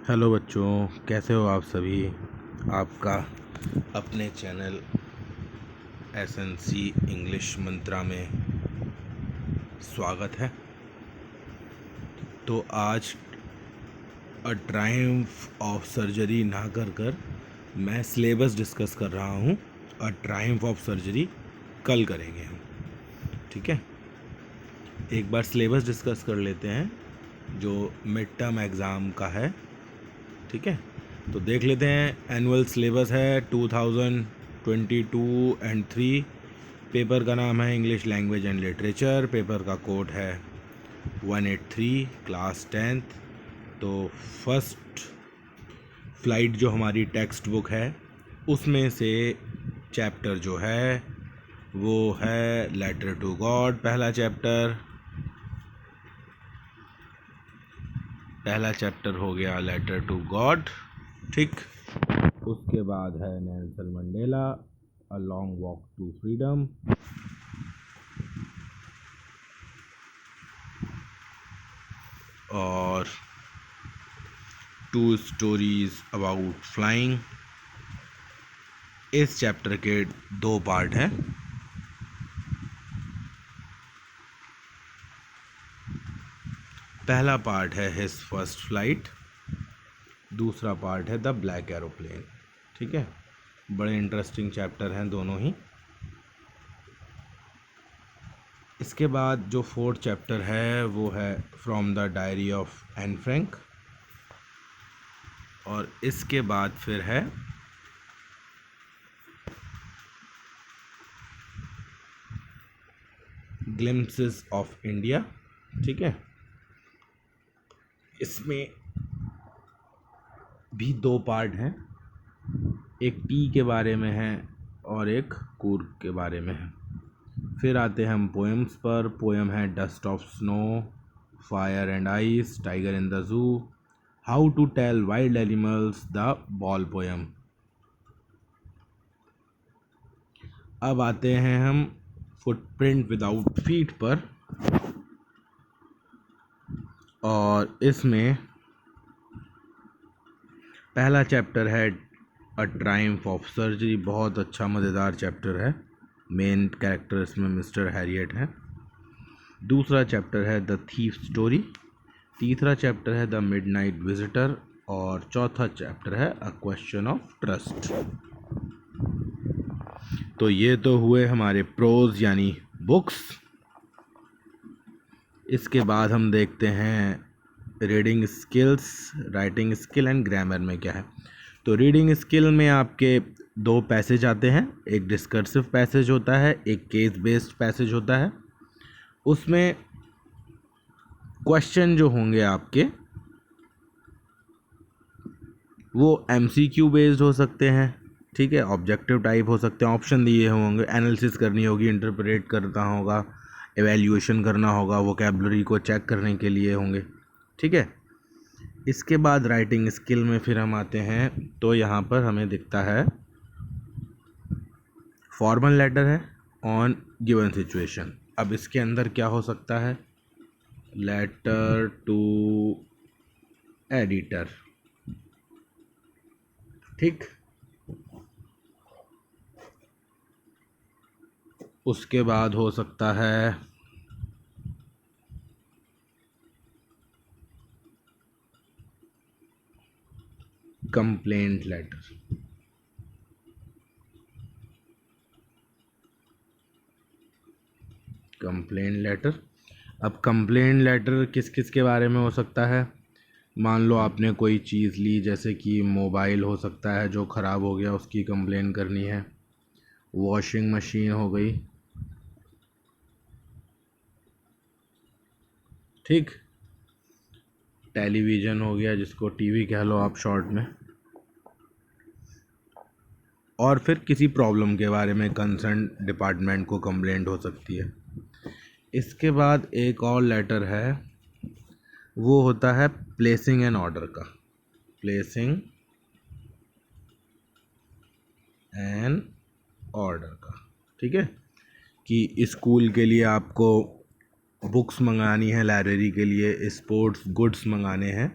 Hello बच्चों, कैसे हो आप सभी। आपका अपने चैनल एसएनसी इंग्लिश मंत्रा में स्वागत है। तो आज अ ट्रायम्फ ऑफ सर्जरी ना कर मैं सिलेबस डिस्कस कर रहा हूँ। अ ट्रायम्फ ऑफ सर्जरी कल करेंगे हम, ठीक है। एक बार सिलेबस डिस्कस कर लेते हैं जो मिड टर्म एग्ज़ाम का है, ठीक है। तो देख लेते हैं। एनुअल सिलेबस है 2022 एंड 3। पेपर का नाम है English language and literature. Paper का कोड है 183, क्लास 10th। तो फर्स्ट फ्लाइट जो हमारी टेक्स्ट बुक है उसमें से चैप्टर जो है वो है लेटर टू गॉड। पहला चैप्टर हो गया लेटर टू गॉड, ठीक। उसके बाद है Nelson Mandela a long walk to freedom. और टू स्टोरीज अबाउट फ्लाइंग। इस चैप्टर के 2 पार्ट हैं। पहला पार्ट है हिज फर्स्ट फ्लाइट, दूसरा पार्ट है द ब्लैक एरोप्लेन, ठीक है। बड़े इंटरेस्टिंग चैप्टर हैं दोनों ही। इसके बाद जो 4th चैप्टर है वो है from the diary of Anne Frank. और इसके बाद फिर है ग्लिम्पसेस ऑफ इंडिया, ठीक है। इसमें भी 2 पार्ट हैं, एक टी के बारे में है और एक कूर्ग के बारे में है। फिर आते हैं हम पोएम्स पर। पोएम है dust of snow, fire and ice, tiger in the zoo, how to tell wild animals, the ball poem. अब आते हैं हम फुटप्रिंट विदाउट फीट पर। और इसमें पहला चैप्टर है अ ट्रायम्फ ऑफ सर्जरी। बहुत अच्छा मज़ेदार चैप्टर है। मेन कैरेक्टर इसमें मिस्टर हैरियट है। दूसरा चैप्टर है द थीफ स्टोरी। तीसरा चैप्टर है द मिडनाइट विजिटर। और चौथा चैप्टर है अ क्वेश्चन ऑफ ट्रस्ट। तो ये तो हुए हमारे प्रोज यानी बुक्स। इसके बाद हम देखते हैं reading skills, writing skill and grammar में क्या है। तो रीडिंग स्किल में आपके 2 पैसेज आते हैं। एक डिस्कर्सिव पैसेज होता है, एक केस बेस्ड पैसेज होता है। उसमें क्वेश्चन जो होंगे आपके वो एमसीक्यू बेस्ड हो सकते हैं, ठीक है। ऑब्जेक्टिव टाइप हो सकते हैं, ऑप्शन दिए होंगे, एनालिसिस करनी होगी, इंटरप्रेट करना होगा, एवेल्यूएशन करना होगा, वोकैबुलरी को चेक करने के लिए होंगे, ठीक है। इसके बाद राइटिंग स्किल में फिर हम आते हैं। तो यहाँ पर हमें दिखता है फॉर्मल लेटर है ऑन गिवन सिचुएशन। अब इसके अंदर क्या हो सकता है, लेटर टू एडिटर, ठीक। उसके बाद हो सकता है कंप्लेंट लेटर। Complaint letter. अब कंप्लेंट लेटर किस किस के बारे में हो सकता है। मान लो आपने कोई चीज़ ली, जैसे कि मोबाइल हो सकता है जो ख़राब हो गया, उसकी कंप्लेन करनी है। वॉशिंग मशीन हो गई, ठीक। टेलीविज़न हो गया, जिसको टीवी कह लो आप शॉर्ट में। और फिर किसी प्रॉब्लम के बारे में कंसर्न डिपार्टमेंट को कंप्लेंट हो सकती है। इसके बाद एक और लेटर है, वो होता है प्लेसिंग एन ऑर्डर का। प्लेसिंग एन ऑर्डर का, ठीक है। कि स्कूल के लिए आपको बुक्स मंगानी है, लाइब्रेरी के लिए स्पोर्ट्स गुड्स मंगाने हैं,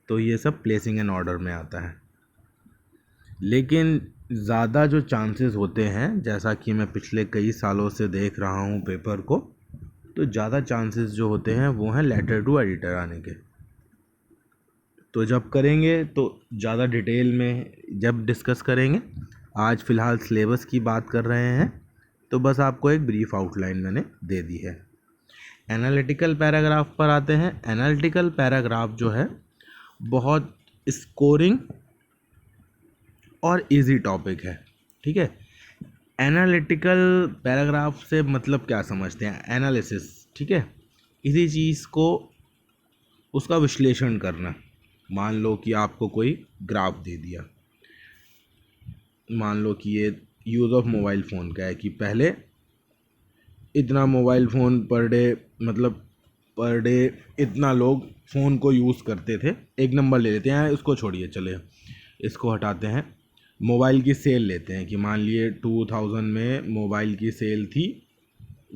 तो ये सब प्लेसिंग एन ऑर्डर में आता है। लेकिन ज़्यादा जो चांसेस होते हैं, जैसा कि मैं पिछले कई सालों से देख रहा हूँ पेपर को, तो ज़्यादा चांसेस जो होते हैं वो हैं लेटर टू एडिटर आने के। तो जब करेंगे तो ज़्यादा डिटेल में जब डिस्कस करेंगे। आज फ़िलहाल सिलेबस की बात कर रहे हैं, तो बस आपको एक ब्रीफ आउटलाइन मैंने दे दी है। एनालिटिकल पैराग्राफ पर आते हैं। एनालिटिकल पैराग्राफ जो है बहुत स्कोरिंग और इजी टॉपिक है, ठीक है। एनालिटिकल पैराग्राफ से मतलब क्या समझते हैं? एनालिसिस, ठीक है। किसी चीज़ को उसका विश्लेषण करना। मान लो कि आपको कोई ग्राफ दे दिया, मान लो कि ये यूज़ ऑफ मोबाइल फ़ोन का है कि पहले इतना मोबाइल फ़ोन पर डे, मतलब पर डे इतना लोग फ़ोन को यूज़ करते थे। एक नंबर ले लेते हैं, इसको छोड़िए, चले इसको हटाते हैं। मोबाइल की सेल लेते हैं कि मान लिए 2000 में मोबाइल की सेल थी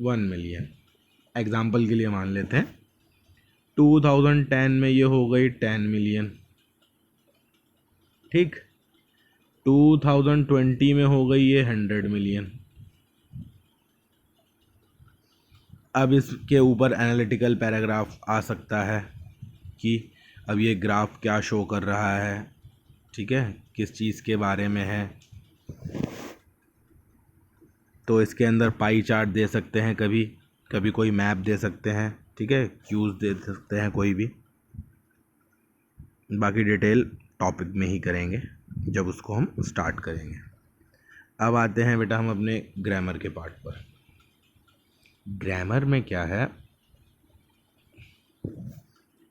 1 मिलियन, एग्ज़ाम्पल के लिए मान लेते हैं। 2010 में ये हो गई 10 मिलियन, ठीक। 2020 में हो गई ये 100 मिलियन। अब इसके ऊपर एनालिटिकल पैराग्राफ आ सकता है कि अब ये ग्राफ क्या शो कर रहा है, ठीक है, किस चीज़ के बारे में है। तो इसके अंदर पाई चार्ट दे सकते हैं, कभी कभी कोई मैप दे सकते हैं, ठीक है, क्यूज़ दे सकते हैं कोई भी। बाकी डिटेल टॉपिक में ही करेंगे जब उसको हम स्टार्ट करेंगे। अब आते हैं बेटा हम अपने ग्रामर के पार्ट पर। ग्रामर में क्या है?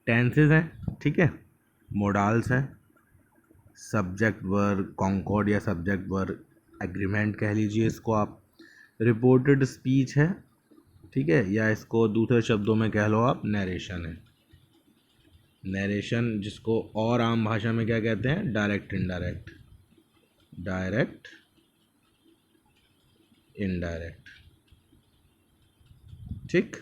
टेंसेस हैं, ठीक है, मोडाल्स हैं, सब्जेक्ट वर्ब, कॉन्कॉर्ड या सब्जेक्ट वर्ब एग्रीमेंट कह लीजिए इसको आप, रिपोर्टेड स्पीच है, ठीक है, या इसको दूसरे शब्दों में कह लो आप नरेशन है। नरेशन जिसको और आम भाषा में क्या कहते हैं? डायरेक्ट इनडायरेक्ट, डायरेक्ट इनडायरेक्ट, ठीक।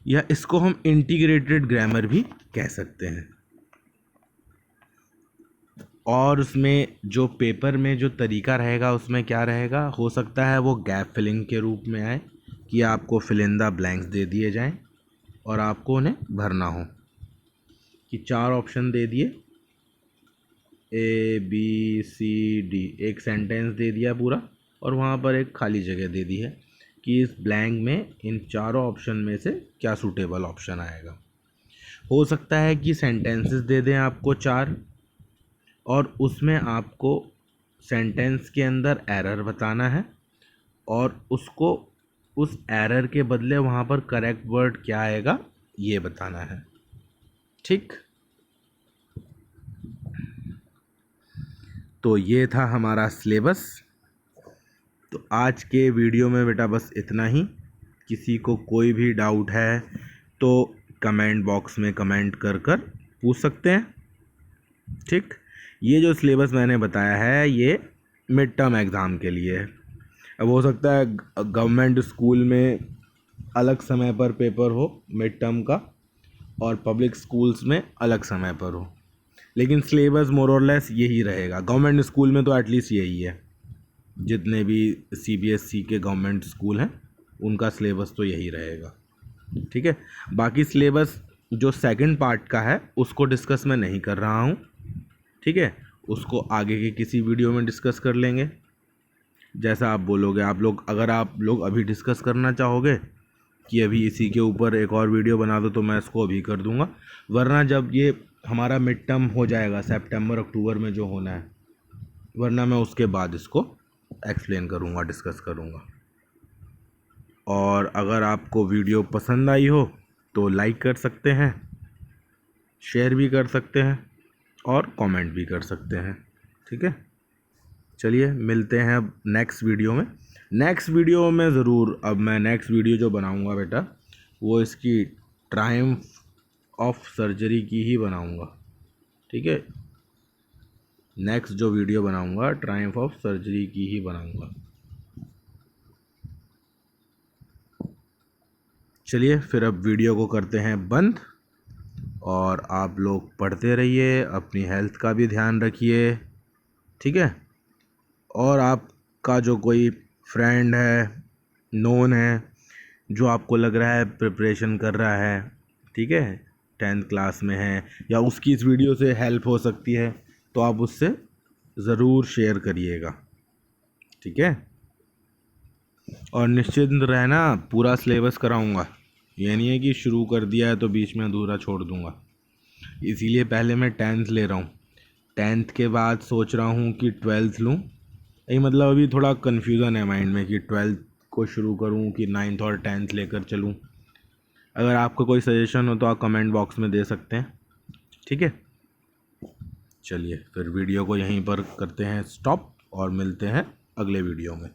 या इसको हम इंटीग्रेटेड ग्रामर भी कह सकते हैं। और उसमें जो पेपर में जो तरीका रहेगा उसमें क्या रहेगा, हो सकता है वो गैप फिलिंग के रूप में आए कि आपको फिल इन द ब्लैंक्स दे दिए जाएं और आपको उन्हें भरना हो। कि 4 ऑप्शन दे दिए, ABCD, एक सेंटेंस दे दिया पूरा और वहाँ पर एक खाली जगह दे दी है कि इस ब्लैंक में इन चारों ऑप्शन में से क्या सूटेबल ऑप्शन आएगा। हो सकता है कि सेंटेंसेस दे दें आपको 4 और उसमें आपको सेंटेंस के अंदर एरर बताना है और उसको उस एरर के बदले वहाँ पर करेक्ट वर्ड क्या आएगा ये बताना है, ठीक। तो ये था हमारा सिलेबस। तो आज के वीडियो में बेटा बस इतना ही। किसी को कोई भी डाउट है तो कमेंट बॉक्स में कमेंट कर कर पूछ सकते हैं, ठीक। ये जो सिलेबस मैंने बताया है ये मिड टर्म एग्ज़ाम के लिए है। अब हो सकता है गवर्नमेंट स्कूल में अलग समय पर पेपर हो मिड टर्म का और पब्लिक स्कूल्स में अलग समय पर हो, लेकिन सिलेबस मोर और लेस यही रहेगा। गवर्नमेंट स्कूल में तो एटलीस्ट यही है, जितने भी CBSE के गवर्नमेंट स्कूल हैं उनका सिलेबस तो यही रहेगा, ठीक है। बाकी सिलेबस जो सेकंड पार्ट का है उसको डिस्कस मैं नहीं कर रहा हूँ, ठीक है, उसको आगे के किसी वीडियो में डिस्कस कर लेंगे। जैसा आप बोलोगे, आप लोग अगर आप लोग अभी डिस्कस करना चाहोगे कि अभी इसी के ऊपर एक और वीडियो बना दो तो मैं इसको अभी कर दूंगा, वरना जब ये हमारा मिड टर्म हो जाएगा सितंबर अक्टूबर में जो होना है, वरना मैं उसके बाद इसको एक्सप्लेन करूंगा, डिस्कस करूंगा। और अगर आपको वीडियो पसंद आई हो तो लाइक कर सकते हैं, शेयर भी कर सकते हैं और कमेंट भी कर सकते हैं, ठीक है। चलिए मिलते हैं अब नेक्स्ट वीडियो में। नेक्स्ट वीडियो में ज़रूर, अब मैं नेक्स्ट वीडियो जो बनाऊंगा बेटा वो इसकी ट्रायम्फ ऑफ सर्जरी की ही बनाऊंगा, ठीक है। नेक्स्ट जो वीडियो बनाऊंगा ट्रायम्फ ऑफ सर्जरी की ही बनाऊंगा। चलिए फिर अब वीडियो को करते हैं बंद, और आप लोग पढ़ते रहिए, अपनी हेल्थ का भी ध्यान रखिए, ठीक है। और आपका जो कोई फ्रेंड है, नोन है, जो आपको लग रहा है प्रिपरेशन कर रहा है, ठीक है, 10th क्लास में है, या उसकी इस वीडियो से हेल्प हो सकती है, तो आप उससे ज़रूर शेयर करिएगा, ठीक है। और निश्चिंत रहना, पूरा सिलेबस कराऊंगा, ये नहीं है कि शुरू कर दिया है तो बीच में अधूरा छोड़ दूंगा। इसीलिए पहले मैं 10th ले रहा हूँ, 10th के बाद सोच रहा हूँ कि 12th लूँ। यही मतलब अभी थोड़ा कन्फ्यूज़न है माइंड में कि 12th को शुरू करूँ कि 9th और 10th लेकर चलूँ। अगर आपका कोई सजेशन हो तो आप कमेंट बॉक्स में दे सकते हैं, ठीक है। चलिए फिर वीडियो को यहीं पर करते हैं स्टॉप, और मिलते हैं अगले वीडियो में।